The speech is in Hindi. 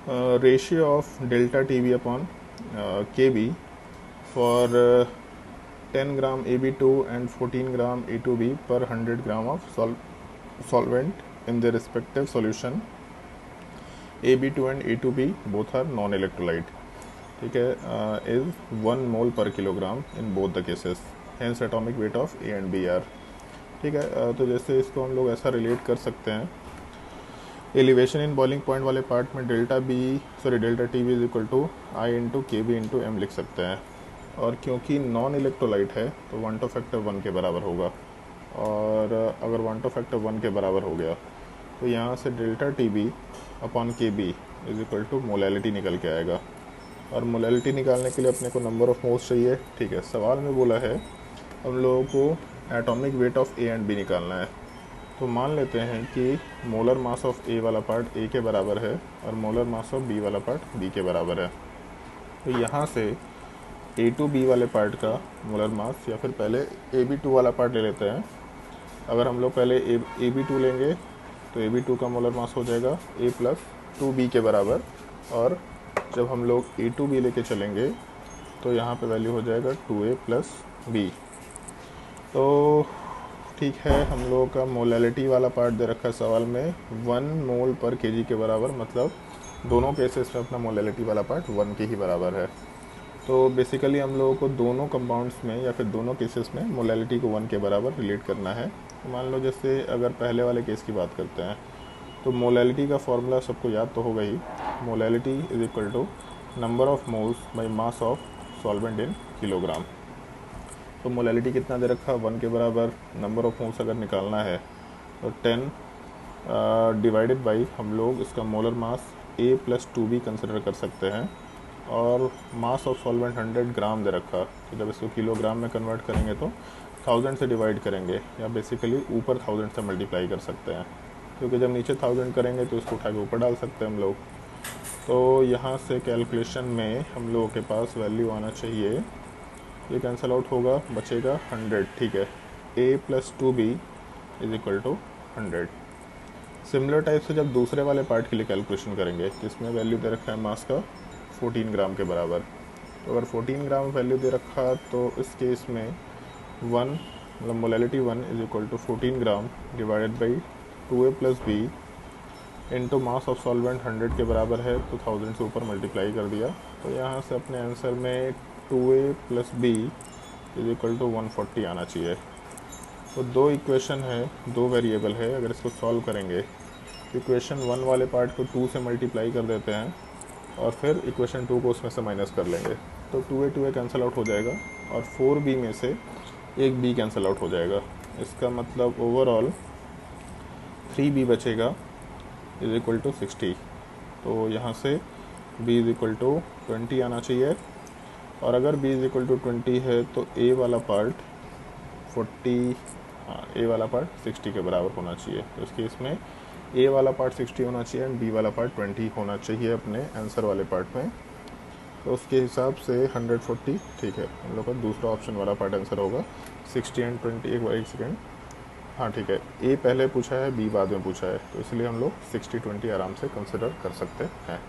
ratio of delta TB upon KB for 10 gram AB2 and 14 gram A2B per 100 gram of solvent in their respective solution. AB2 and A2B both are non-electrolyte. ठीक है, is 1 mole per kilogram in both the cases. Hence atomic weight of A and B are. ठीक है, तो जैसे इसको हम लोग ऐसा रिलेट कर सकते हैं, एलिवेशन इन बॉइलिंग पॉइंट वाले पार्ट में delta T B is equal to I into K B into M लिख सकते हैं। और क्योंकि नॉन इलेक्ट्रोलाइट है तो 1 टू फैक्टर 1 के बराबर होगा, और अगर 1 टू फैक्टर 1 के बराबर हो गया तो यहाँ से delta T B upon K B is equal to molality निकल के आएगा। और मोलैलिटी निकालने के लिए अपने को नंबर ऑफ मोल्स चाहिए। ठीक है, सवाल में बोला है हम लोगों को atomic weight of A and B निकालना है। तो मान लेते हैं कि मोलर मास ऑफ ए वाला पार्ट ए के बराबर है और मोलर मास ऑफ बी वाला पार्ट बी के बराबर है। तो यहाँ से ए टू बी वाले पार्ट का मोलर मास, या फिर पहले ए बी टू वाला पार्ट ले लेते हैं। अगर हम लोग पहले ए बी टू लेंगे तो ए बी टू का मोलर मास हो जाएगा ए प्लस टू बी के बराबर, और जब हम लोग ए टू बी लेके चलेंगे तो यहाँ पे वैल्यू हो जाएगा 2a प्लस बी। तो ठीक है, हम लोगों का मोलैलिटी वाला पार्ट दे रखा है सवाल में 1 मोल पर केजी के बराबर, मतलब दोनों केसेस में अपना मोलैलिटी वाला पार्ट 1 के ही बराबर है। तो बेसिकली हम लोगों को दोनों कंपाउंड्स में या फिर दोनों केसेस में मोलैलिटी को 1 के बराबर रिलेट करना है। तो मान लो जैसे अगर पहले वाले केस की बात करते हैं तो मोलैलिटी का फॉर्मूला सबको याद तो होगा ही। Molality is equal to number of moles by mass of solvent in kilogram. तो मोलैलिटी कितना दे रखा, 1 के बराबर। नंबर ऑफ मोल्स अगर निकालना है तो 10 डिवाइडेड बाई हम लोग इसका मोलर मास ए प्लस 2b कंसिडर कर सकते हैं, और मास ऑफ सॉल्वेंट 100 ग्राम दे रखा। तो जब इसको किलोग्राम में कन्वर्ट करेंगे तो 1000 से डिवाइड करेंगे, या बेसिकली ऊपर 1000 से मल्टीप्लाई कर सकते हैं, क्योंकि जब नीचे 1000 करेंगे तो इसको उठा के ऊपर डाल सकते हैं हम लोग। तो यहाँ से कैलकुलेशन में हम लोगों के पास वैल्यू आना चाहिए, ये कैंसिल आउट होगा, बचेगा 100। ठीक है, a plus 2b is equal to 100। Similar type से जब दूसरे वाले पार्ट के लिए कैलकुलेशन करेंगे जिसमें वैल्यू दे रखा है मास का 14 ग्राम के बराबर, तो अगर 14 ग्राम वैल्यू दे रखा तो इस केस में 1 मतलब molality 1 is equal to 14 gram divided by 2a plus B into mass of solvent 100 के बराबर है, तो 1000 से ऊपर मल्टीप्लाई कर दिया। तो यहाँ से अपने आंसर में 2a plus B is equal to 140 आना चाहिए। तो दो इक्वेशन है, दो वेरिएबल है, अगर इसको सॉल्व करेंगे इक्वेशन 1 वाले पार्ट को 2 से मल्टीप्लाई कर देते हैं और फिर इक्वेशन 2 को उसमें से माइनस कर लेंगे, तो 2a कैंसिल आउट हो जाएगा और 4b में से एक b कैंसिल आउट हो जाएगा। इसका मतलब ओवरऑल 3b बचेगा इज इक्वल टू 60। तो यहाँ से b इज इक्वल टू 20 आना चाहिए, और अगर b इज इक्वल टू 20 है तो a वाला पार्ट 60 के बराबर होना चाहिए। तो इस केस में a वाला पार्ट 60 होना चाहिए एंड b वाला पार्ट 20 होना चाहिए अपने आंसर वाले पार्ट में। तो उसके हिसाब से 140 ठीक है, हम लोग का दूसरा ऑप्शन वाला पार्ट आंसर होगा 60 एंड 20। एक सेकेंड, हाँ ठीक है, a पहले पूछा है b बाद में पूछा है, तो इसलिए हम लोग 60-20 आराम से कंसिडर कर सकते हैं।